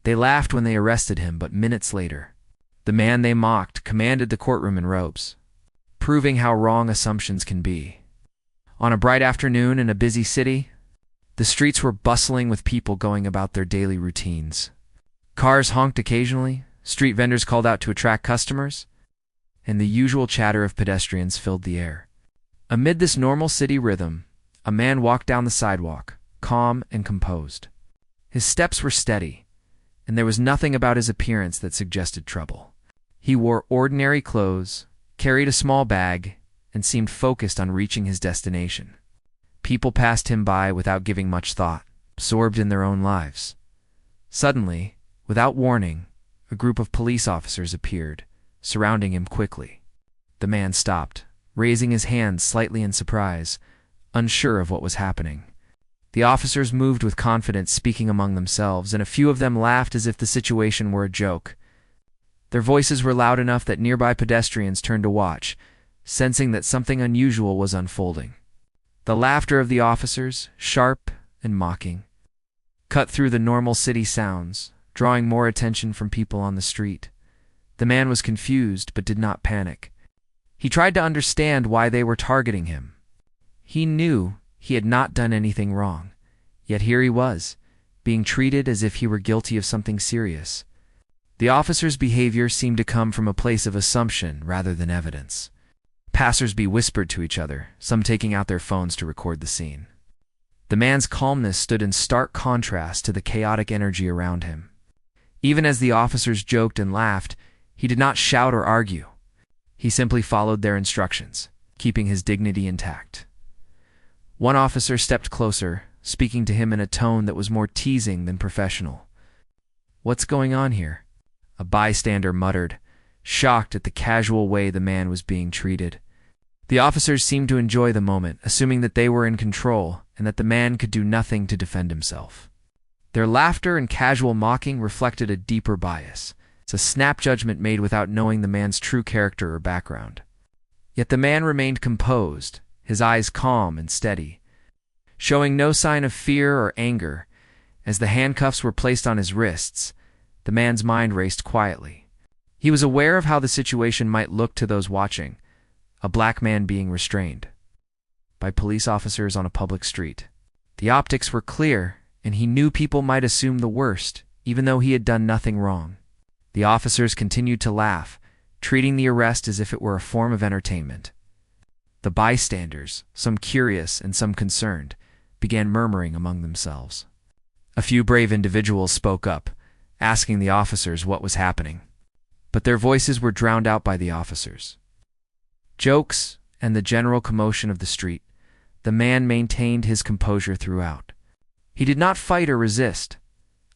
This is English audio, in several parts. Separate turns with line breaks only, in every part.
They laughed when they arrested him, but minutes later, the man they mocked commanded the courtroom in robes, proving how wrong assumptions can be. On a bright afternoon in a busy city, the streets were bustling with people going about their daily routines. Cars honked occasionally, street vendors called out to attract customers, and the usual chatter of pedestrians filled the air. Amid this normal city rhythm, a man walked down the sidewalk, calm and composed. His steps were steady, and there was nothing about his appearance that suggested trouble. He wore ordinary clothes, carried a small bag, and seemed focused on reaching his destination. People passed him by without giving much thought, absorbed in their own lives. Suddenly, without warning, a group of police officers appeared, surrounding him quickly. The man stopped, raising his hands slightly in surprise, unsure of what was happening. The officers moved with confidence, speaking among themselves, and a few of them laughed as if the situation were a joke. Their voices were loud enough that nearby pedestrians turned to watch, sensing that something unusual was unfolding. The laughter of the officers, sharp and mocking, cut through the normal city sounds, drawing more attention from people on the street. The man was confused but did not panic. He tried to understand why they were targeting him. He knew he had not done anything wrong, yet here he was, being treated as if he were guilty of something serious. The officer's behavior seemed to come from a place of assumption rather than evidence. Passers-by whispered to each other, some taking out their phones to record the scene. The man's calmness stood in stark contrast to the chaotic energy around him. Even as the officers joked and laughed, he did not shout or argue. He simply followed their instructions, keeping his dignity intact. One officer stepped closer, speaking to him in a tone that was more teasing than professional. "What's going on here?" a bystander muttered, shocked at the casual way the man was being treated. The officers seemed to enjoy the moment, assuming that they were in control and that the man could do nothing to defend himself. Their laughter and casual mocking reflected a deeper bias. It's a snap judgment made without knowing the man's true character or background. Yet the man remained composed, his eyes calm and steady, showing no sign of fear or anger. As the handcuffs were placed on his wrists, the man's mind raced quietly. He was aware of how the situation might look to those watching, a black man being restrained by police officers on a public street. The optics were clear, and he knew people might assume the worst, even though he had done nothing wrong. The officers continued to laugh, treating the arrest as if it were a form of entertainment. The bystanders, some curious and some concerned, began murmuring among themselves. A few brave individuals spoke up, asking the officers what was happening, but their voices were drowned out by the officers. Jokes and the general commotion of the street, the man maintained his composure throughout. He did not fight or resist,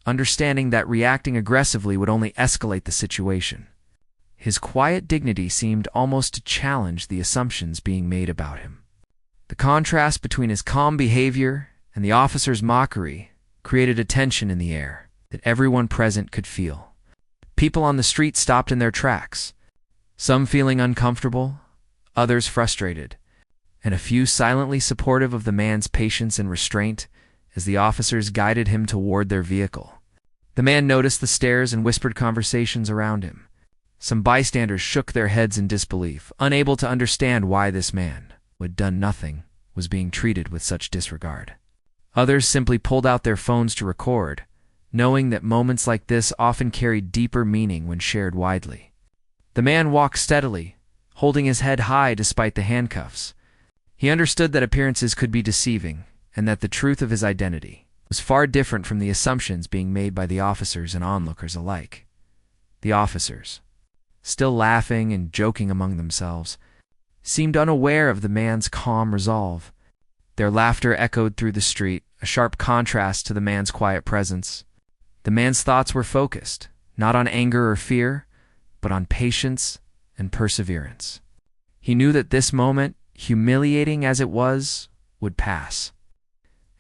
understanding that reacting aggressively would only escalate the situation. His quiet dignity seemed almost to challenge the assumptions being made about him. The contrast between his calm behavior and the officer's mockery created a tension in the air that everyone present could feel. People on the street stopped in their tracks, some feeling uncomfortable, others frustrated, and a few silently supportive of the man's patience and restraint as the officers guided him toward their vehicle. The man noticed the stares and whispered conversations around him. Some bystanders shook their heads in disbelief, unable to understand why this man, who had done nothing, was being treated with such disregard. Others simply pulled out their phones to record, knowing that moments like this often carried deeper meaning when shared widely. The man walked steadily, holding his head high despite the handcuffs. He understood that appearances could be deceiving, and that the truth of his identity was far different from the assumptions being made by the officers and onlookers alike. The officers, still laughing and joking among themselves, seemed unaware of the man's calm resolve. Their laughter echoed through the street, a sharp contrast to the man's quiet presence. The man's thoughts were focused, not on anger or fear, but on patience and perseverance. He knew that this moment, humiliating as it was, would pass,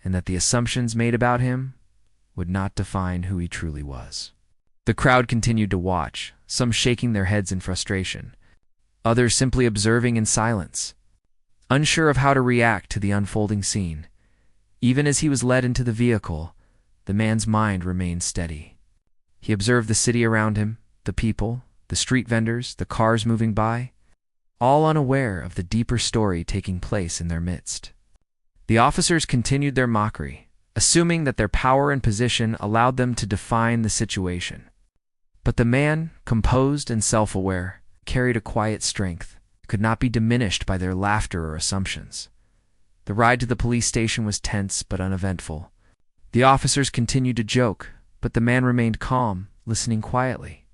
and that the assumptions made about him would not define who he truly was. The crowd continued to watch, some shaking their heads in frustration, others simply observing in silence, unsure of how to react to the unfolding scene. Even as he was led into the vehicle, the man's mind remained steady. He observed the city around him, the people, the street vendors, the cars moving by, all unaware of the deeper story taking place in their midst. The officers continued their mockery, assuming that their power and position allowed them to define the situation. But the man, composed and self-aware, carried a quiet strength, could not be diminished by their laughter or assumptions. The ride to the police station was tense but uneventful. The officers continued to joke, but the man remained calm, listening quietly.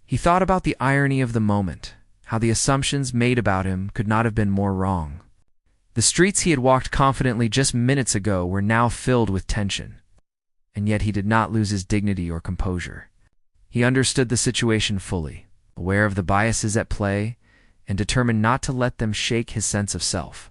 He thought about the irony of the moment, how the assumptions made about him could not have been more wrong. The streets he had walked confidently just minutes ago were now filled with tension, and yet he did not lose his dignity or composure. He understood the situation fully, aware of the biases at play, and determined not to let them shake his sense of self.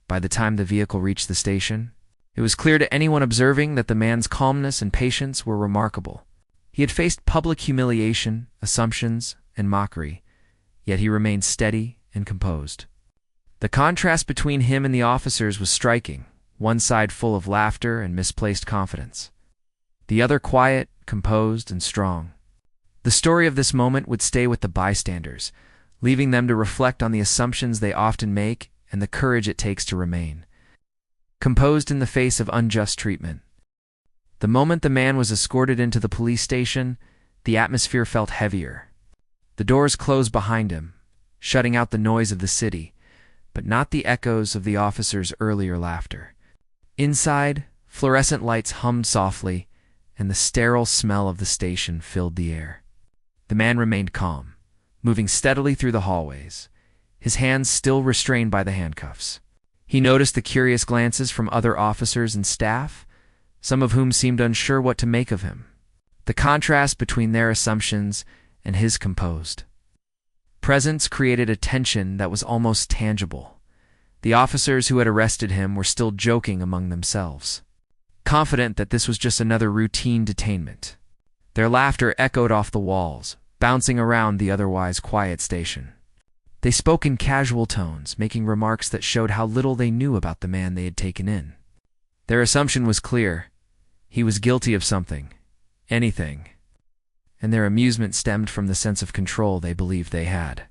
By the time the vehicle reached the station, it was clear to anyone observing that the man's calmness and patience were remarkable. He had faced public humiliation, assumptions, and mockery, yet he remained steady and composed. The contrast between him and the officers was striking, one side full of laughter and misplaced confidence, the other quiet, composed, and strong. The story of this moment would stay with the bystanders, leaving them to reflect on the assumptions they often make and the courage it takes to remain composed in the face of unjust treatment. The moment the man was escorted into the police station, the atmosphere felt heavier. The doors closed behind him, shutting out the noise of the city, but not the echoes of the officers' earlier laughter. Inside, fluorescent lights hummed softly, and the sterile smell of the station filled the air. The man remained calm, moving steadily through the hallways, his hands still restrained by the handcuffs. He noticed the curious glances from other officers and staff, some of whom seemed unsure what to make of him. The contrast between their assumptions and his composed presence created a tension that was almost tangible. The officers who had arrested him were still joking among themselves, confident that this was just another routine detainment. Their laughter echoed off the walls, bouncing around the otherwise quiet station. They spoke in casual tones, making remarks that showed how little they knew about the man they had taken in. Their assumption was clear. He was guilty of something, anything, and their amusement stemmed from the sense of control they believed they had.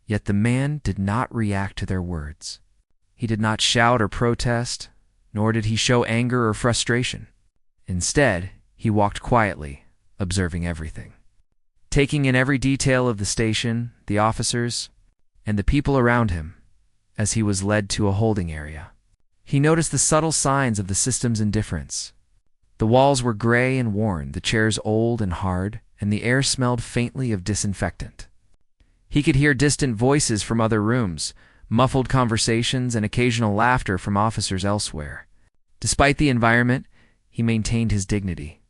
Yet the man did not react to their words. He did not shout or protest, nor did he show anger or frustration. Instead, he walked quietly, observing everything, taking in every detail of the station, the officers, and the people around him. As he was led to a holding area, he noticed the subtle signs of the system's indifference. The walls were gray and worn, the chairs old and hard, and the air smelled faintly of disinfectant. He could hear distant voices from other rooms, muffled conversations, and occasional laughter from officers elsewhere. Despite the environment, he maintained his dignity.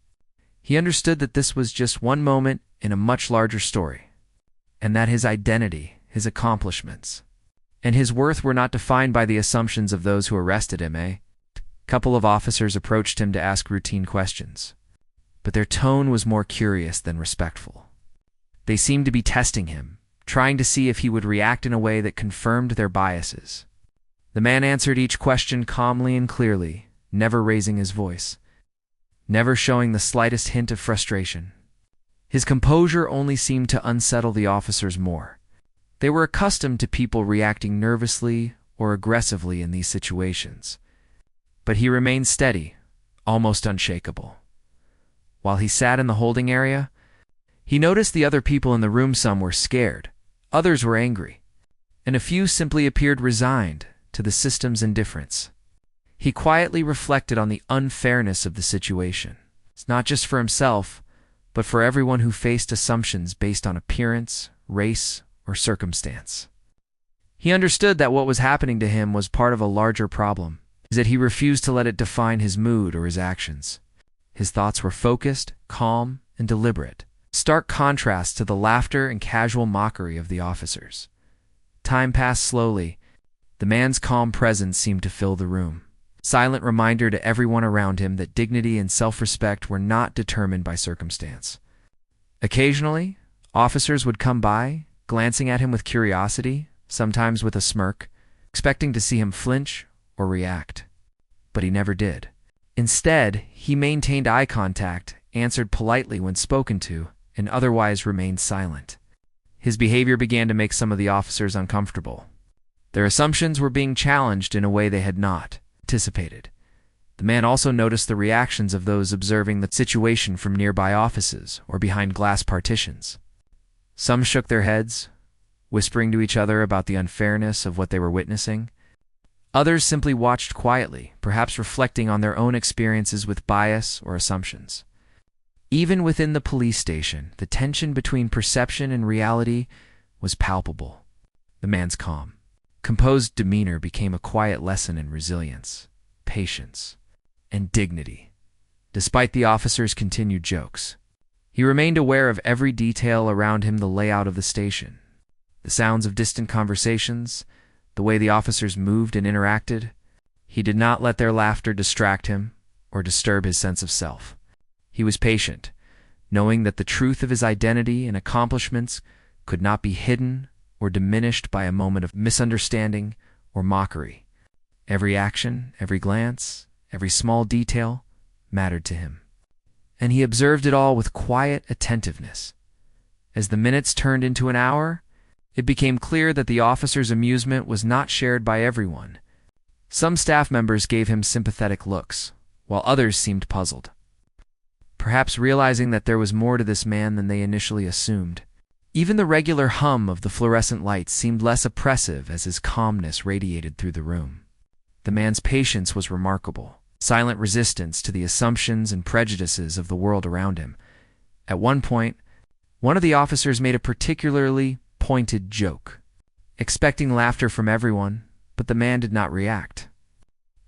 He understood that this was just one moment in a much larger story, and that his identity, his accomplishments, and his worth were not defined by the assumptions of those who arrested him, A couple of officers approached him to ask routine questions, but their tone was more curious than respectful. They seemed to be testing him, trying to see if he would react in a way that confirmed their biases. The man answered each question calmly and clearly, never raising his voice, never showing the slightest hint of frustration. His composure only seemed to unsettle the officers more. They were accustomed to people reacting nervously or aggressively in these situations, but he remained steady, almost unshakable. While he sat in the holding area, he noticed the other people in the room. Some were scared, others were angry, and a few simply appeared resigned to the system's indifference. He quietly reflected on the unfairness of the situation. It's not just for himself, but for everyone who faced assumptions based on appearance, race, or circumstance. He understood that what was happening to him was part of a larger problem, is that he refused to let it define his mood or his actions. His thoughts were focused, calm, and deliberate, stark contrast to the laughter and casual mockery of the officers. Time passed slowly. The man's calm presence seemed to fill the room, silent reminder to everyone around him that dignity and self-respect were not determined by circumstance. Occasionally, officers would come by, glancing at him with curiosity, sometimes with a smirk, expecting to see him flinch or react. But he never did. Instead, he maintained eye contact answered politely when spoken to, and otherwise remained silent. His behavior began to make some of the officers uncomfortable. Their assumptions were being challenged in a way they had not anticipated. The man also noticed the reactions of those observing the situation from nearby offices or behind glass partitions. Some shook their heads, whispering to each other about the unfairness of what they were witnessing. Others simply watched quietly, perhaps reflecting on their own experiences with bias or assumptions. Even within the police station, the tension between perception and reality was palpable. The man's calm, composed demeanor became a quiet lesson in resilience, patience, and dignity. Despite the officer's continued jokes, he remained aware of every detail around him, the layout of the station, the sounds of distant conversations, the way the officers moved and interacted. He did not let their laughter distract him or disturb his sense of self. He was patient, knowing that the truth of his identity and accomplishments could not be hidden or diminished by a moment of misunderstanding or mockery. Every action, every glance, every small detail mattered to him, and he observed it all with quiet attentiveness. As the minutes turned into an hour, it became clear that the officer's amusement was not shared by everyone. Some staff members gave him sympathetic looks, while others seemed puzzled, perhaps realizing that there was more to this man than they initially assumed. Even the regular hum of the fluorescent lights seemed less oppressive as his calmness radiated through the room. The man's patience was remarkable, silent resistance to the assumptions and prejudices of the world around him. At one point, one of the officers made a particularly pointed joke, expecting laughter from everyone, but the man did not react.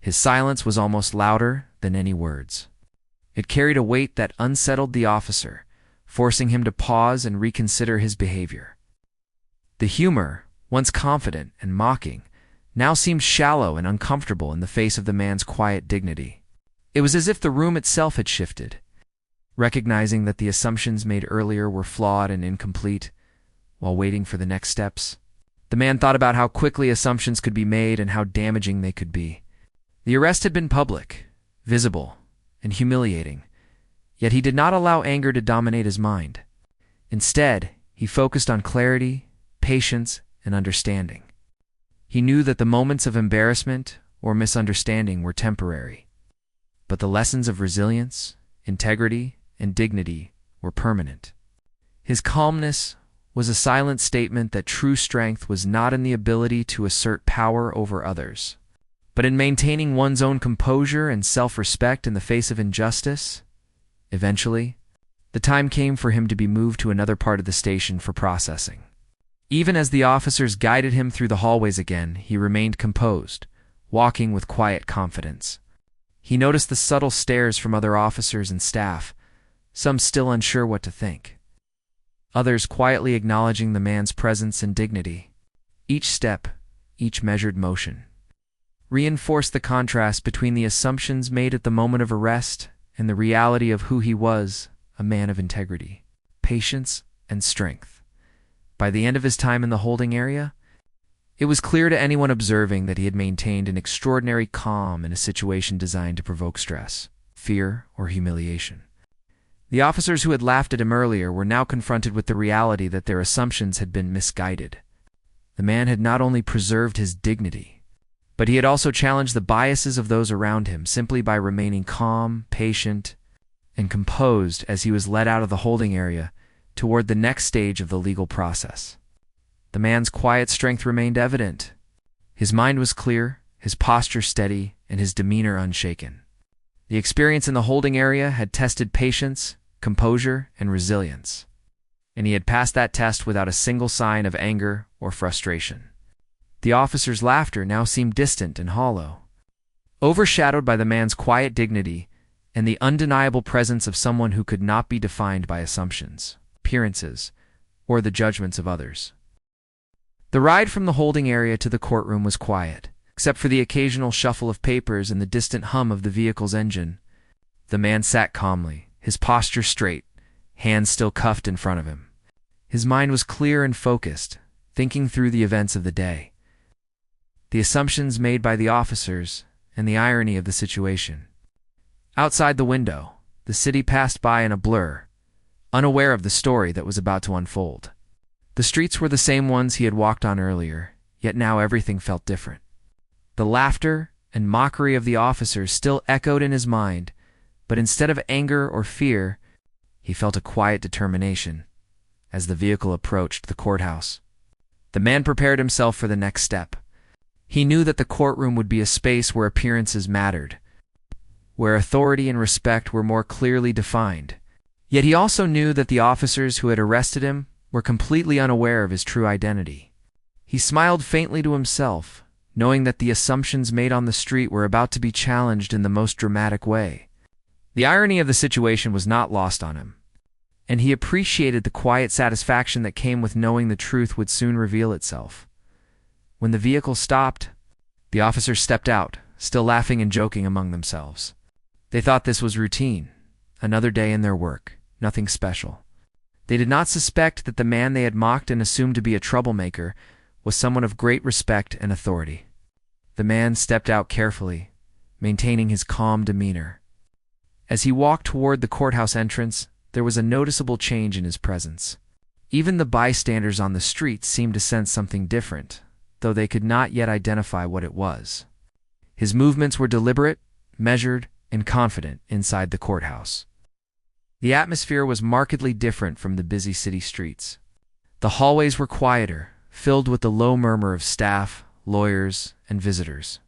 His silence was almost louder than any words. It carried a weight that unsettled the officer, forcing him to pause and reconsider his behavior. The humor, once confident and mocking, now seemed shallow and uncomfortable in the face of the man's quiet dignity. It was as if the room itself had shifted. Recognizing that the assumptions made earlier were flawed and incomplete, while waiting for the next steps, the man thought about how quickly assumptions could be made and how damaging they could be. The arrest had been public, visible, and humiliating, yet he did not allow anger to dominate his mind. Instead, he focused on clarity, patience, and understanding. He knew that the moments of embarrassment or misunderstanding were temporary, but the lessons of resilience, integrity, and dignity were permanent. His calmness was a silent statement that true strength was not in the ability to assert power over others, but in maintaining one's own composure and self-respect in the face of injustice. Eventually, the time came for him to be moved to another part of the station for processing. Even as the officers guided him through the hallways again, he remained composed, walking with quiet confidence. He noticed the subtle stares from other officers and staff, some still unsure what to think, others quietly acknowledging the man's presence and dignity. Each step, each measured motion, reinforced the contrast between the assumptions made at the moment of arrest and the reality of who he was, a man of integrity, patience, and strength. By the end of his time in the holding area, it was clear to anyone observing that he had maintained an extraordinary calm in a situation designed to provoke stress, fear, or humiliation. The officers who had laughed at him earlier were now confronted with the reality that their assumptions had been misguided. The man had not only preserved his dignity, but he had also challenged the biases of those around him simply by remaining calm, patient, and composed as he was led out of the holding area toward the next stage of the legal process. The man's quiet strength remained evident. His mind was clear, his posture steady, and his demeanor unshaken. The experience in the holding area had tested patience, composure, and resilience, and he had passed that test without a single sign of anger or frustration. The officer's laughter now seemed distant and hollow, overshadowed by the man's quiet dignity and the undeniable presence of someone who could not be defined by assumptions, appearances, or the judgments of others. The ride from the holding area to the courtroom was quiet, except for the occasional shuffle of papers and the distant hum of the vehicle's engine. The man sat calmly, his posture straight, hands still cuffed in front of him. His mind was clear and focused, thinking through the events of the day, the assumptions made by the officers, and the irony of the situation. Outside the window, The city passed by in a blur, unaware of the story that was about to unfold. The streets were the same ones he had walked on earlier, yet now everything felt different. The laughter and mockery of the officers still echoed in his mind, but instead of anger or fear, he felt a quiet determination as the vehicle approached the courthouse. The man prepared himself for the next step. He knew that the courtroom would be a space where appearances mattered, where authority and respect were more clearly defined. Yet he also knew that the officers who had arrested him were completely unaware of his true identity. He smiled faintly to himself, knowing that the assumptions made on the street were about to be challenged in the most dramatic way. The irony of the situation was not lost on him, and he appreciated the quiet satisfaction that came with knowing the truth would soon reveal itself. When the vehicle stopped, the officers stepped out, still laughing and joking among themselves. They thought this was routine, another day in their work, nothing special. They did not suspect that the man they had mocked and assumed to be a troublemaker was someone of great respect and authority. The man stepped out carefully, maintaining his calm demeanor. As he walked toward the courthouse entrance, there was a noticeable change in his presence. Even the bystanders on the street seemed to sense something different, though they could not yet identify what it was. His movements were deliberate, measured, and confident inside the courthouse. The atmosphere was markedly different from the busy city streets. The hallways were quieter, filled with the low murmur of staff, lawyers, and visitors.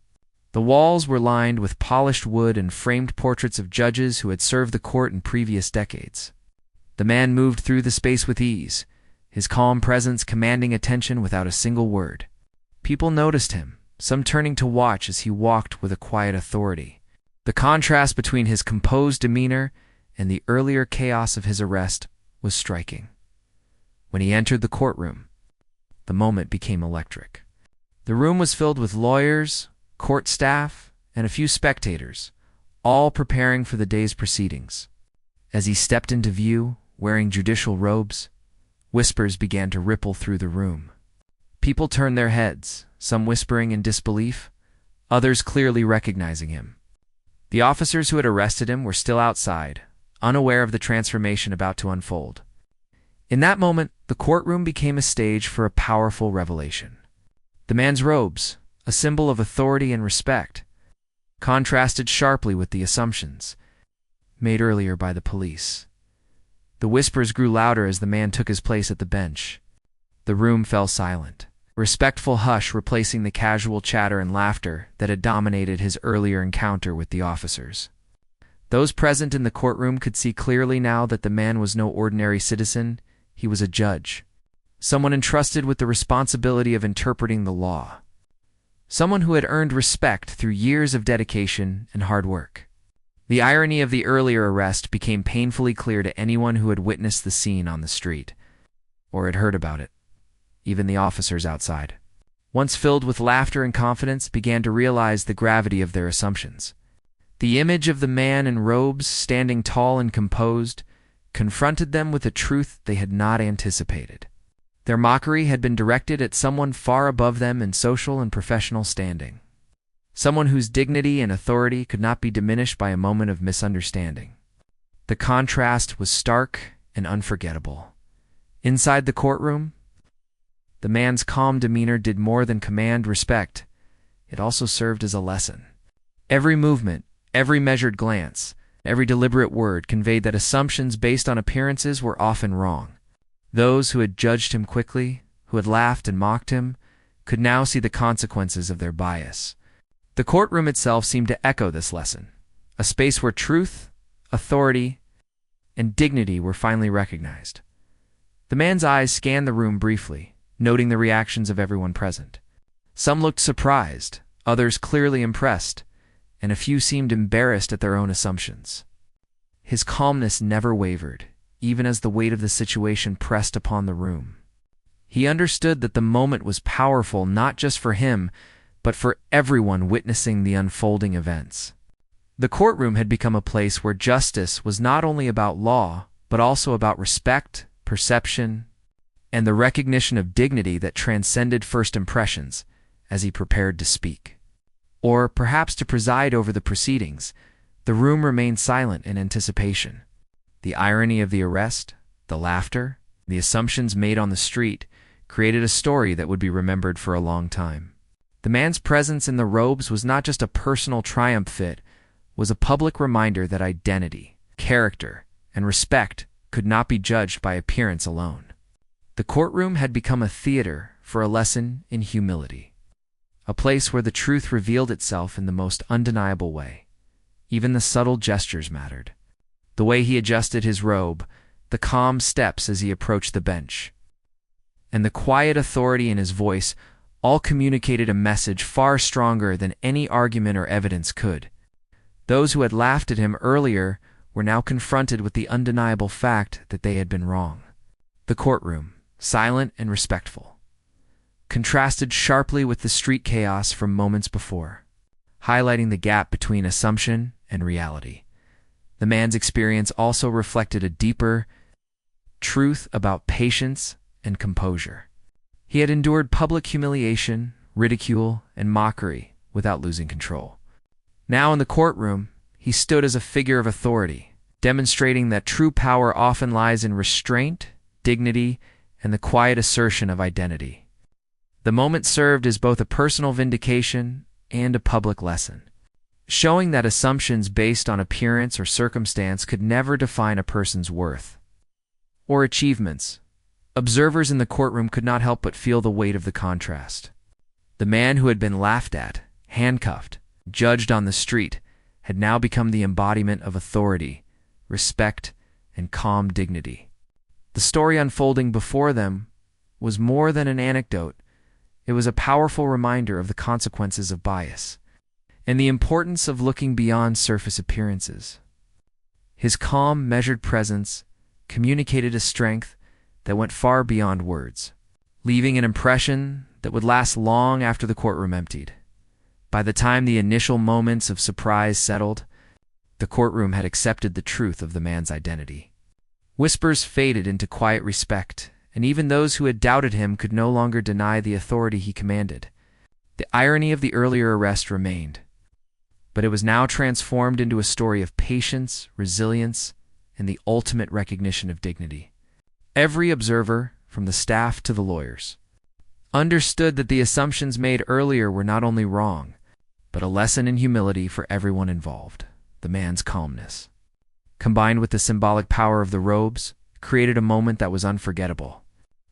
The walls were lined with polished wood and framed portraits of judges who had served the court in previous decades. The man moved through the space with ease, his calm presence commanding attention without a single word. People noticed him, some turning to watch as he walked with a quiet authority. The contrast between his composed demeanor and the earlier chaos of his arrest was striking. When he entered the courtroom, the moment became electric. The room was filled with lawyers, court staff, and a few spectators, all preparing for the day's proceedings. As he stepped into view, wearing judicial robes, whispers began to ripple through the room. People turned their heads, some whispering in disbelief, others clearly recognizing him. The officers who had arrested him were still outside, unaware of the transformation about to unfold. In that moment, the courtroom became a stage for a powerful revelation. The man's robes, a symbol of authority and respect, contrasted sharply with the assumptions made earlier by the police. The whispers grew louder as the man took his place at the bench. The room fell silent, a respectful hush replacing the casual chatter and laughter that had dominated his earlier encounter with the officers. Those present in the courtroom could see clearly now that the man was no ordinary citizen. He was a judge, someone entrusted with the responsibility of interpreting the law, someone who had earned respect through years of dedication and hard work. The irony of the earlier arrest became painfully clear to anyone who had witnessed the scene on the street, or had heard about it. Even the officers outside, once filled with laughter and confidence, began to realize the gravity of their assumptions. The image of the man in robes, standing tall and composed, confronted them with a truth they had not anticipated. Their mockery had been directed at someone far above them in social and professional standing, someone whose dignity and authority could not be diminished by a moment of misunderstanding. The contrast was stark and unforgettable. Inside the courtroom, the man's calm demeanor did more than command respect. It also served as a lesson. Every movement, every measured glance, every deliberate word conveyed that assumptions based on appearances were often wrong. Those who had judged him quickly, who had laughed and mocked him, could now see the consequences of their bias. The courtroom itself seemed to echo this lesson, a space where truth, authority, and dignity were finally recognized. The man's eyes scanned the room briefly, noting the reactions of everyone present. Some looked surprised, others clearly impressed, and a few seemed embarrassed at their own assumptions. His calmness never wavered, even as the weight of the situation pressed upon the room. He understood that the moment was powerful not just for him, but for everyone witnessing the unfolding events. The courtroom had become a place where justice was not only about law, but also about respect, perception, and the recognition of dignity that transcended first impressions. As he prepared to speak, or perhaps to preside over the proceedings, The room remained silent in anticipation. The irony of the arrest, the laughter, the assumptions made on the street created a story that would be remembered for a long time. The man's presence in the robes was not just a personal triumph, it was a public reminder that identity, character, and respect could not be judged by appearance alone. The courtroom had become a theater for a lesson in humility, a place where the truth revealed itself in the most undeniable way. Even the subtle gestures mattered. The way he adjusted his robe, the calm steps as he approached the bench, and the quiet authority in his voice all communicated a message far stronger than any argument or evidence could. Those who had laughed at him earlier were now confronted with the undeniable fact that they had been wrong. The courtroom, silent and respectful, contrasted sharply with the street chaos from moments before, highlighting the gap between assumption and reality. The man's experience also reflected a deeper truth about patience and composure. He had endured public humiliation, ridicule, and mockery without losing control. Now in the courtroom, he stood as a figure of authority, demonstrating that true power often lies in restraint, dignity, and the quiet assertion of identity. The moment served as both a personal vindication and a public lesson, showing that assumptions based on appearance or circumstance could never define a person's worth or achievements. Observers in the courtroom could not help but feel the weight of the contrast. The man who had been laughed at, handcuffed, judged on the street, had now become the embodiment of authority, respect, and calm dignity. The story unfolding before them was more than an anecdote. It was a powerful reminder of the consequences of bias and the importance of looking beyond surface appearances. His calm, measured presence communicated a strength that went far beyond words, leaving an impression that would last long after the courtroom emptied. By the time the initial moments of surprise settled, the courtroom had accepted the truth of the man's identity. Whispers faded into quiet respect, and even those who had doubted him could no longer deny the authority he commanded. The irony of the earlier arrest remained, but it was now transformed into a story of patience, resilience, and the ultimate recognition of dignity. Every observer, from the staff to the lawyers, understood that the assumptions made earlier were not only wrong, but a lesson in humility for everyone involved. The man's calmness, combined with the symbolic power of the robes, created a moment that was unforgettable.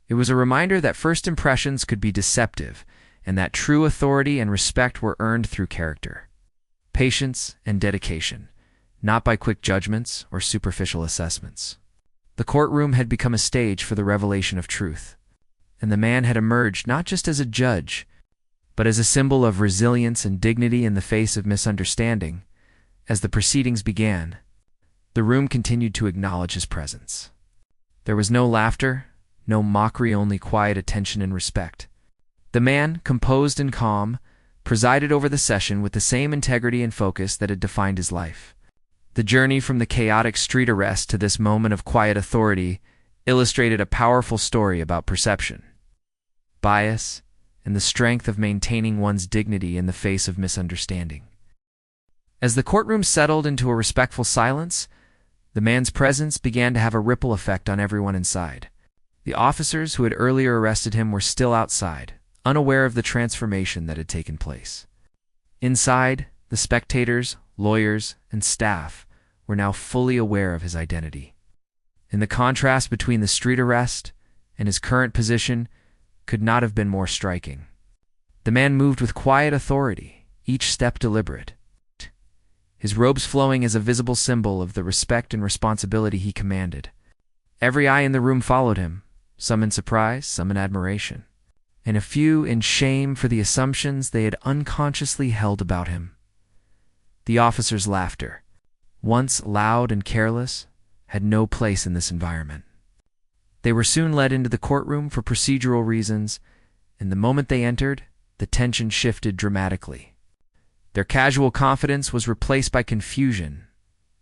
It was a reminder that first impressions could be deceptive, and that true authority and respect were earned through character, patience, and dedication, not by quick judgments or superficial assessments. The courtroom had become a stage for the revelation of truth, and the man had emerged not just as a judge, but as a symbol of resilience and dignity in the face of misunderstanding. As the proceedings began, the room continued to acknowledge his presence. There was no laughter, no mockery, only quiet attention and respect. The man, composed and calm, presided over the session with the same integrity and focus that had defined his life. The journey from the chaotic street arrest to this moment of quiet authority illustrated a powerful story about perception, bias, and the strength of maintaining one's dignity in the face of misunderstanding. As the courtroom settled into a respectful silence, the man's presence began to have a ripple effect on everyone inside. The officers who had earlier arrested him were still outside, unaware of the transformation that had taken place. Inside, the spectators, lawyers, and staff were now fully aware of his identity. And the contrast between the street arrest and his current position could not have been more striking. The man moved with quiet authority, each step deliberate, his robes flowing as a visible symbol of the respect and responsibility he commanded. Every eye in the room followed him, some in surprise, some in admiration, and a few in shame for the assumptions they had unconsciously held about him. The officers' laughter, once loud and careless, had no place in this environment. They were soon led into the courtroom for procedural reasons, and the moment they entered, the tension shifted dramatically. Their casual confidence was replaced by confusion,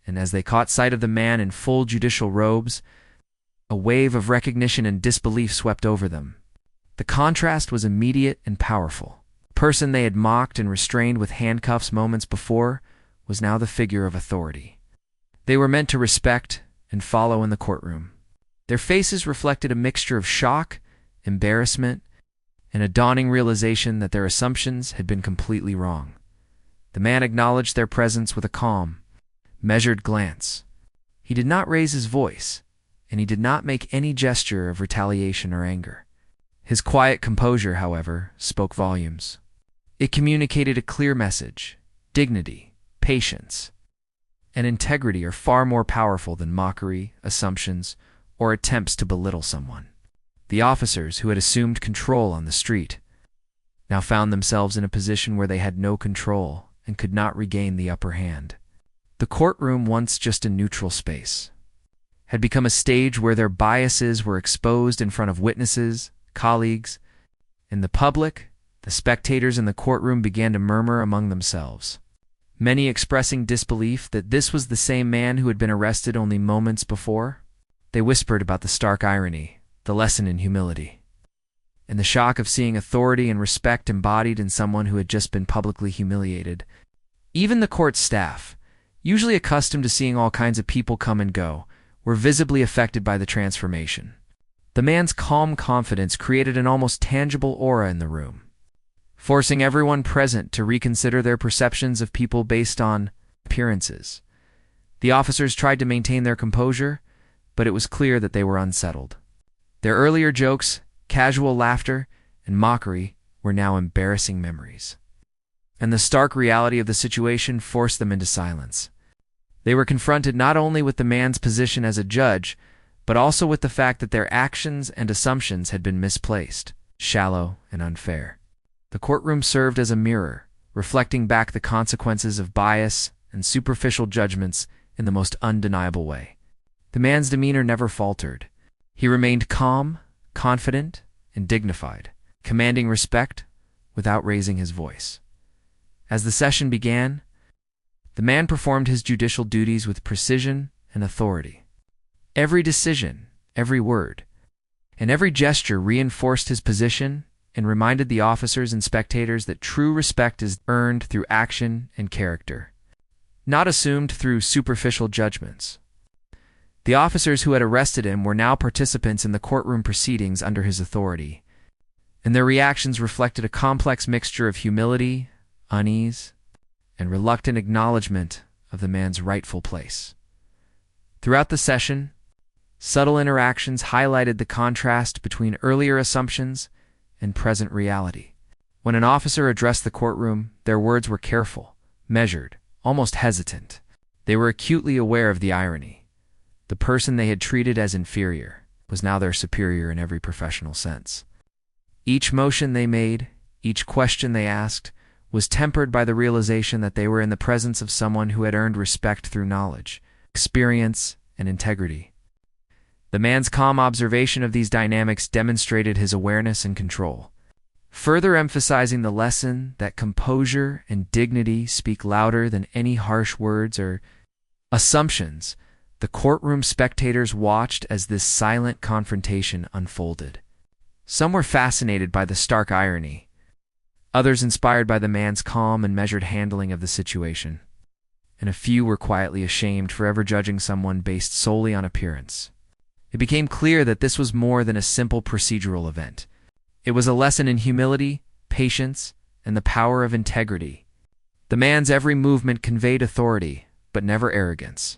and as they caught sight of the man in full judicial robes, a wave of recognition and disbelief swept over them. The contrast was immediate and powerful. The person they had mocked and restrained with handcuffs moments before was now the figure of authority. They were meant to respect and follow in the courtroom. Their faces reflected a mixture of shock, embarrassment, and a dawning realization that their assumptions had been completely wrong. The man acknowledged their presence with a calm, measured glance. He did not raise his voice, and he did not make any gesture of retaliation or anger. His quiet composure, however, spoke volumes. It communicated a clear message: dignity, patience, and integrity are far more powerful than mockery, assumptions, or attempts to belittle someone. The officers, who had assumed control on the street, now found themselves in a position where they had no control and could not regain the upper hand. The courtroom, once just a neutral space, had become a stage where their biases were exposed in front of witnesses, colleagues, and the public. The spectators in the courtroom began to murmur among themselves, many expressing disbelief that this was the same man who had been arrested only moments before. They whispered about the stark irony, the lesson in humility, and the shock of seeing authority and respect embodied in someone who had just been publicly humiliated. Even the court staff, usually accustomed to seeing all kinds of people come and go, were visibly affected by the transformation. The man's calm confidence created an almost tangible aura in the room, forcing everyone present to reconsider their perceptions of people based on appearances. The officers tried to maintain their composure, but it was clear that they were unsettled. Their earlier jokes, casual laughter, and mockery were now embarrassing memories, and the stark reality of the situation forced them into silence. They were confronted not only with the man's position as a judge, but also with the fact that their actions and assumptions had been misplaced, shallow, and unfair. The courtroom served as a mirror, reflecting back the consequences of bias and superficial judgments in the most undeniable way. The man's demeanor never faltered. He remained calm, confident, and dignified, commanding respect without raising his voice. As the session began, the man performed his judicial duties with precision and authority. Every decision, every word, and every gesture reinforced his position and reminded the officers and spectators that true respect is earned through action and character, not assumed through superficial judgments. The officers who had arrested him were now participants in the courtroom proceedings under his authority, and their reactions reflected a complex mixture of humility, unease, and reluctant acknowledgement of the man's rightful place. Throughout the session, subtle interactions highlighted the contrast between earlier assumptions and present reality. When an officer addressed the courtroom, their words were careful, measured, almost hesitant. They were acutely aware of the irony. The person they had treated as inferior was now their superior in every professional sense. Each motion they made, each question they asked, was tempered by the realization that they were in the presence of someone who had earned respect through knowledge, experience, and integrity. The man's calm observation of these dynamics demonstrated his awareness and control, further emphasizing the lesson that composure and dignity speak louder than any harsh words or assumptions. The courtroom spectators watched as this silent confrontation unfolded. Some were fascinated by the stark irony, others inspired by the man's calm and measured handling of the situation, and a few were quietly ashamed for ever judging someone based solely on appearance. It became clear that this was more than a simple procedural event. It was a lesson in humility, patience, and the power of integrity. The man's every movement conveyed authority, but never arrogance.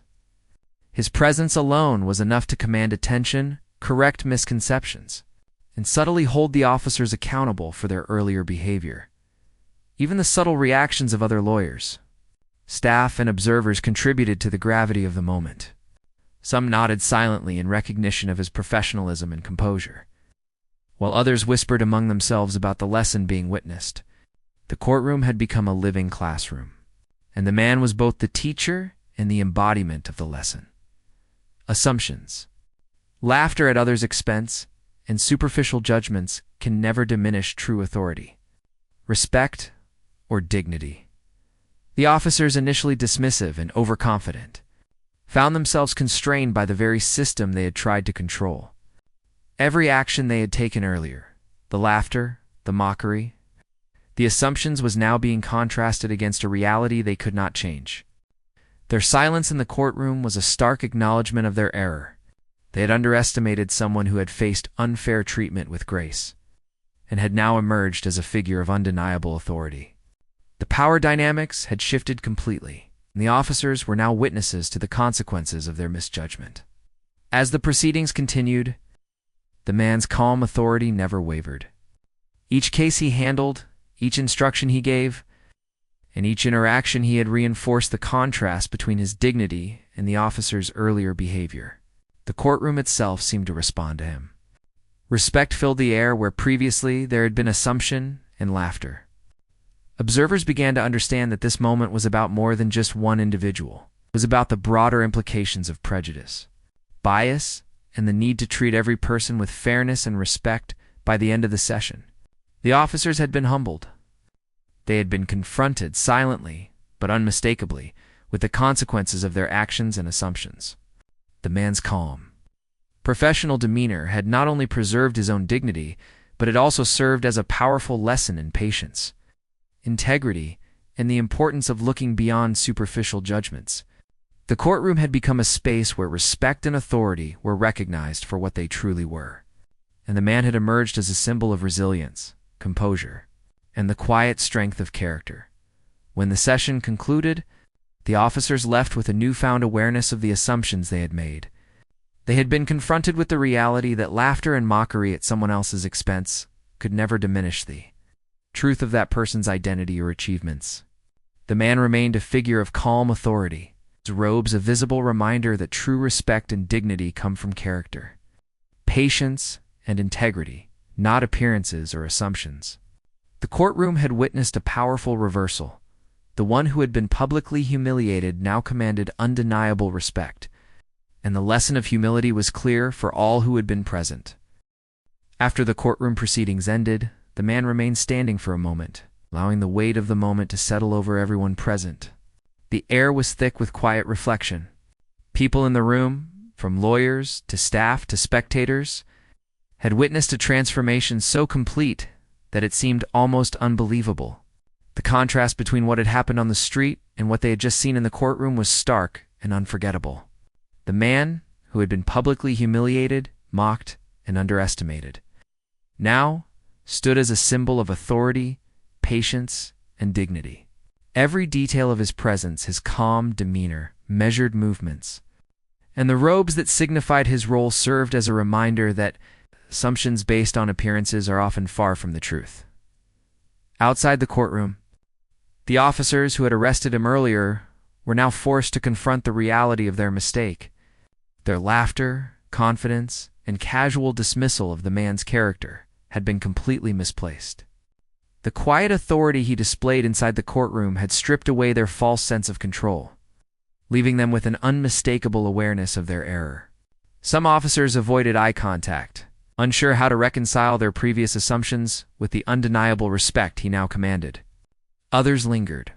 His presence alone was enough to command attention, correct misconceptions, and subtly hold the officers accountable for their earlier behavior. Even the subtle reactions of other lawyers, staff, and observers contributed to the gravity of the moment. Some nodded silently in recognition of his professionalism and composure, while others whispered among themselves about the lesson being witnessed. The courtroom had become a living classroom, and the man was both the teacher and the embodiment of the lesson. Assumptions, laughter at others' expense, and superficial judgments can never diminish true authority, respect, or dignity. The officers, initially dismissive and overconfident, found themselves constrained by the very system they had tried to control. Every action they had taken earlier, the laughter, the mockery, the assumptions, was now being contrasted against a reality they could not change. Their silence in the courtroom was a stark acknowledgement of their error. They had underestimated someone who had faced unfair treatment with grace, and had now emerged as a figure of undeniable authority. The power dynamics had shifted completely, and the officers were now witnesses to the consequences of their misjudgment. As the proceedings continued, the man's calm authority never wavered. Each case he handled, each instruction he gave, and each interaction he had reinforced the contrast between his dignity and the officer's earlier behavior. The courtroom itself seemed to respond to him. Respect filled the air where previously there had been assumption and laughter. Observers began to understand that this moment was about more than just one individual. It was about the broader implications of prejudice, bias, and the need to treat every person with fairness and respect by the end of the session. The officers had been humbled. They had been confronted silently, but unmistakably, with the consequences of their actions and assumptions. The man's calm, professional demeanor had not only preserved his own dignity, but it also served as a powerful lesson in patience, integrity, and the importance of looking beyond superficial judgments. The courtroom had become a space where respect and authority were recognized for what they truly were, and the man had emerged as a symbol of resilience, composure, and the quiet strength of character. When the session concluded, the officers left with a newfound awareness of the assumptions they had made. They had been confronted with the reality that laughter and mockery at someone else's expense could never diminish the truth of that person's identity or achievements. The man remained a figure of calm authority, his robes a visible reminder that true respect and dignity come from character, patience, and integrity, not appearances or assumptions. The courtroom had witnessed a powerful reversal. The one who had been publicly humiliated now commanded undeniable respect, and the lesson of humility was clear for all who had been present. After the courtroom proceedings ended, the man remained standing for a moment, allowing the weight of the moment to settle over everyone present. The air was thick with quiet reflection. People in the room, from lawyers to staff to spectators, had witnessed a transformation so complete that it seemed almost unbelievable. The contrast between what had happened on the street and what they had just seen in the courtroom was stark and unforgettable. The man, who had been publicly humiliated, mocked, and underestimated, now stood as a symbol of authority, patience, and dignity. Every detail of his presence, his calm demeanor, measured movements, and the robes that signified his role served as a reminder that assumptions based on appearances are often far from the truth. Outside the courtroom, the officers who had arrested him earlier were now forced to confront the reality of their mistake. Their laughter, confidence, and casual dismissal of the man's character had been completely misplaced. The quiet authority he displayed inside the courtroom had stripped away their false sense of control, leaving them with an unmistakable awareness of their error. Some officers avoided eye contact, unsure how to reconcile their previous assumptions with the undeniable respect he now commanded. Others lingered,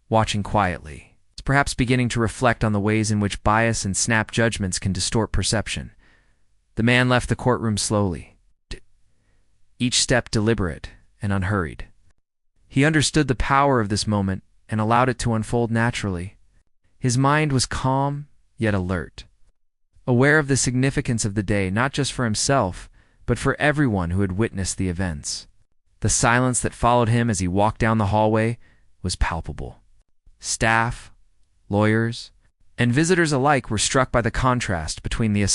watching quietly, perhaps beginning to reflect on the ways in which bias and snap judgments can distort perception. The man left the courtroom slowly, each step deliberate and unhurried. He understood the power of this moment and allowed it to unfold naturally. His mind was calm, yet alert, aware of the significance of the day not just for himself, but for everyone who had witnessed the events. The silence that followed him as he walked down the hallway was palpable. Staff, lawyers, and visitors alike were struck by the contrast between the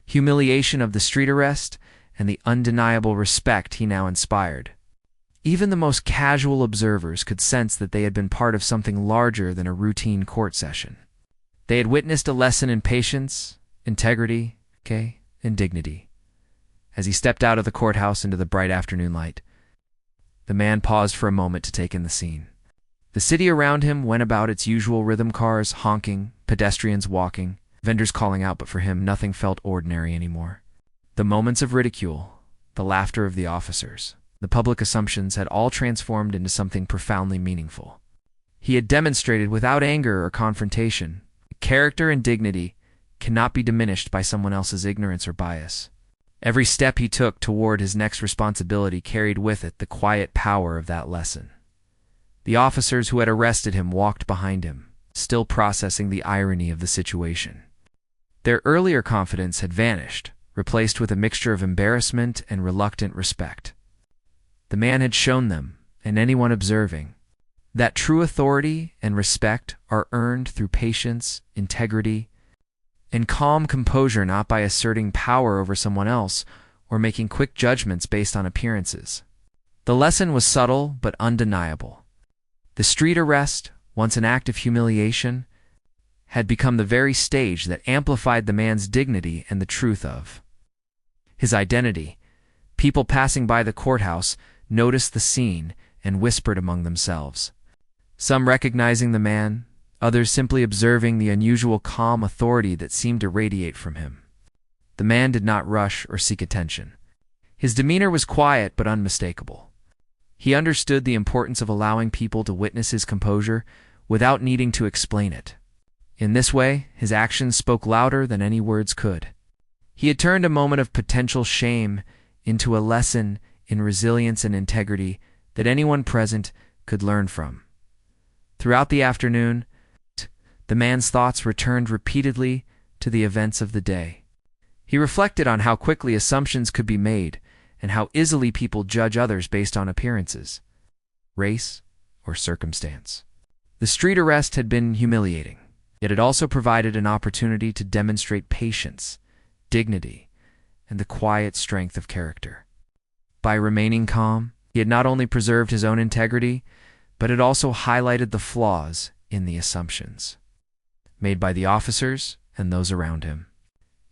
humiliation of the street arrest and the undeniable respect he now inspired. Even the most casual observers could sense that they had been part of something larger than a routine court session. They had witnessed a lesson in patience, integrity, and dignity. As he stepped out of the courthouse into the bright afternoon light, the man paused for a moment to take in the scene. The city around him went about its usual rhythm, cars honking, pedestrians walking, vendors calling out, but for him nothing felt ordinary anymore. The moments of ridicule, the laughter of the officers, the public assumptions had all transformed into something profoundly meaningful. He had demonstrated without anger or confrontation, character and dignity cannot be diminished by someone else's ignorance or bias. Every step he took toward his next responsibility carried with it the quiet power of that lesson. The officers who had arrested him walked behind him, still processing the irony of the situation. Their earlier confidence had vanished, replaced with a mixture of embarrassment and reluctant respect. The man had shown them, and anyone observing, that true authority and respect are earned through patience, integrity, and calm composure, not by asserting power over someone else or making quick judgments based on appearances. The lesson was subtle but undeniable. The street arrest, once an act of humiliation, had become the very stage that amplified the man's dignity and the truth of his identity. People passing by the courthouse noticed the scene and whispered among themselves, some recognizing the man, others simply observing the unusual calm authority that seemed to radiate from him. The man did not rush or seek attention. His demeanor was quiet but unmistakable. He understood the importance of allowing people to witness his composure without needing to explain it. In this way, his actions spoke louder than any words could. He had turned a moment of potential shame into a lesson in resilience and integrity that anyone present could learn from. Throughout the afternoon, the man's thoughts returned repeatedly to the events of the day. He reflected on how quickly assumptions could be made and how easily people judge others based on appearances, race, or circumstance. The street arrest had been humiliating, yet it also provided an opportunity to demonstrate patience, dignity, and the quiet strength of character. By remaining calm, he had not only preserved his own integrity, but it also highlighted the flaws in the assumptions made by the officers and those around him.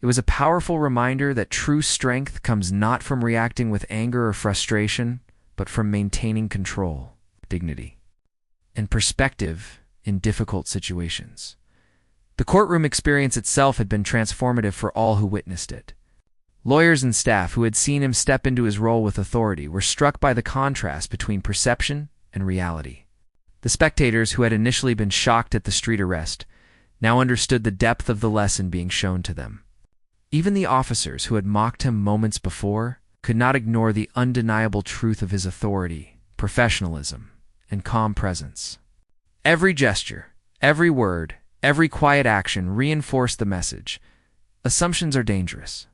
It was a powerful reminder that true strength comes not from reacting with anger or frustration, but from maintaining control, dignity, and perspective in difficult situations. The courtroom experience itself had been transformative for all who witnessed it. Lawyers and staff who had seen him step into his role with authority were struck by the contrast between perception and reality. The spectators who had initially been shocked at the street arrest now understood the depth of the lesson being shown to them. Even the officers who had mocked him moments before could not ignore the undeniable truth of his authority, professionalism, and calm presence. Every gesture, every word, every quiet action reinforced the message: assumptions are dangerous,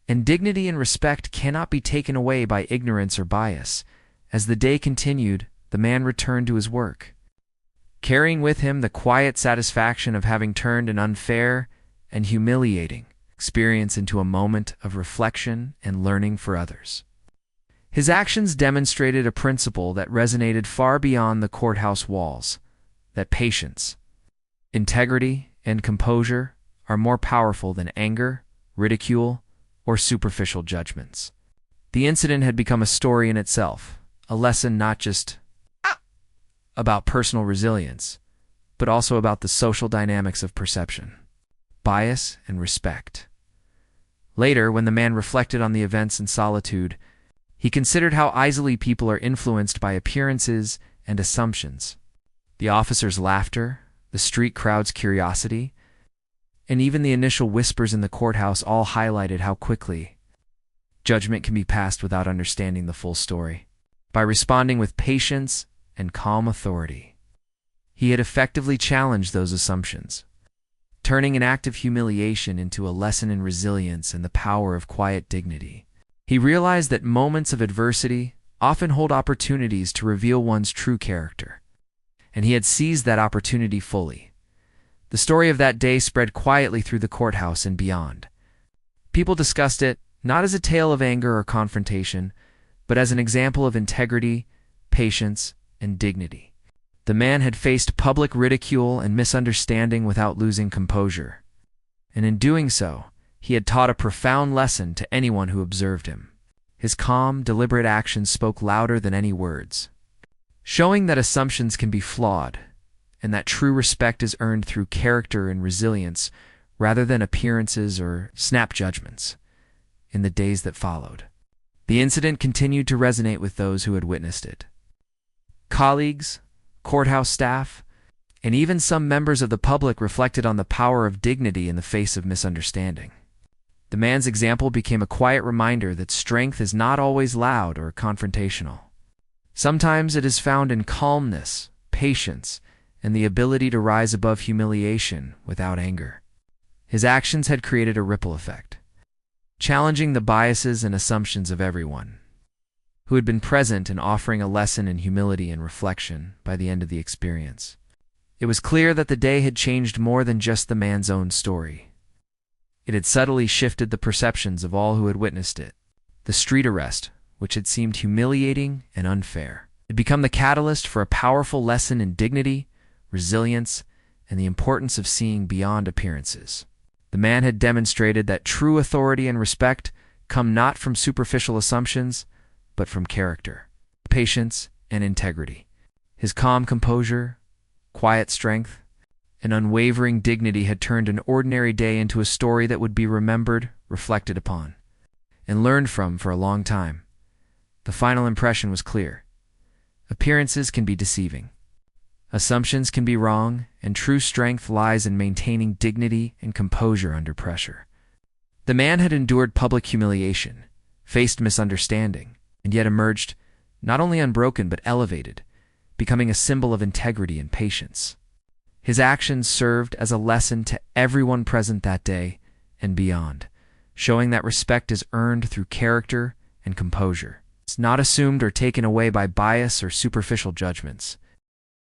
and dignity and respect cannot be taken away by ignorance or bias. As the day continued, the man returned to his work, carrying with him the quiet satisfaction of having turned an unfair and humiliating experience into a moment of reflection and learning for others. His actions demonstrated a principle that resonated far beyond the courthouse walls, that patience, integrity, and composure are more powerful than anger, ridicule, or superficial judgments. The incident had become a story in itself, a lesson not just about personal resilience, but also about the social dynamics of perception, bias, and respect. Later, when the man reflected on the events in solitude, he considered how easily people are influenced by appearances and assumptions. The officers' laughter, the street crowd's curiosity, and even the initial whispers in the courthouse all highlighted how quickly judgment can be passed without understanding the full story. By responding with patience and calm authority, he had effectively challenged those assumptions, turning an act of humiliation into a lesson in resilience and the power of quiet dignity. He realized that moments of adversity often hold opportunities to reveal one's true character, and he had seized that opportunity fully. The story of that day spread quietly through the courthouse and beyond. People discussed it not as a tale of anger or confrontation, but as an example of integrity, patience, and dignity. The man had faced public ridicule and misunderstanding without losing composure, and in doing so, he had taught a profound lesson to anyone who observed him. His calm, deliberate actions spoke louder than any words, showing that assumptions can be flawed, and that true respect is earned through character and resilience rather than appearances or snap judgments. In the days that followed, the incident continued to resonate with those who had witnessed it. Colleagues, courthouse staff, and even some members of the public reflected on the power of dignity in the face of misunderstanding. The man's example became a quiet reminder that strength is not always loud or confrontational. Sometimes it is found in calmness, patience, and the ability to rise above humiliation without anger. His actions had created a ripple effect, challenging the biases and assumptions of everyone who had been present and offering a lesson in humility and reflection by the end of the experience. It was clear that the day had changed more than just the man's own story. It had subtly shifted the perceptions of all who had witnessed it. The street arrest, which had seemed humiliating and unfair, had become the catalyst for a powerful lesson in dignity, resilience, and the importance of seeing beyond appearances. The man had demonstrated that true authority and respect come not from superficial assumptions, but from character, patience, and integrity. His calm composure, quiet strength, and unwavering dignity had turned an ordinary day into a story that would be remembered, reflected upon, and learned from for a long time. The final impression was clear. Appearances can be deceiving. Assumptions can be wrong, and true strength lies in maintaining dignity and composure under pressure. The man had endured public humiliation, faced misunderstanding, and yet emerged not only unbroken but elevated, becoming a symbol of integrity and patience. His actions served as a lesson to everyone present that day and beyond, showing that respect is earned through character and composure. It's not assumed or taken away by bias or superficial judgments.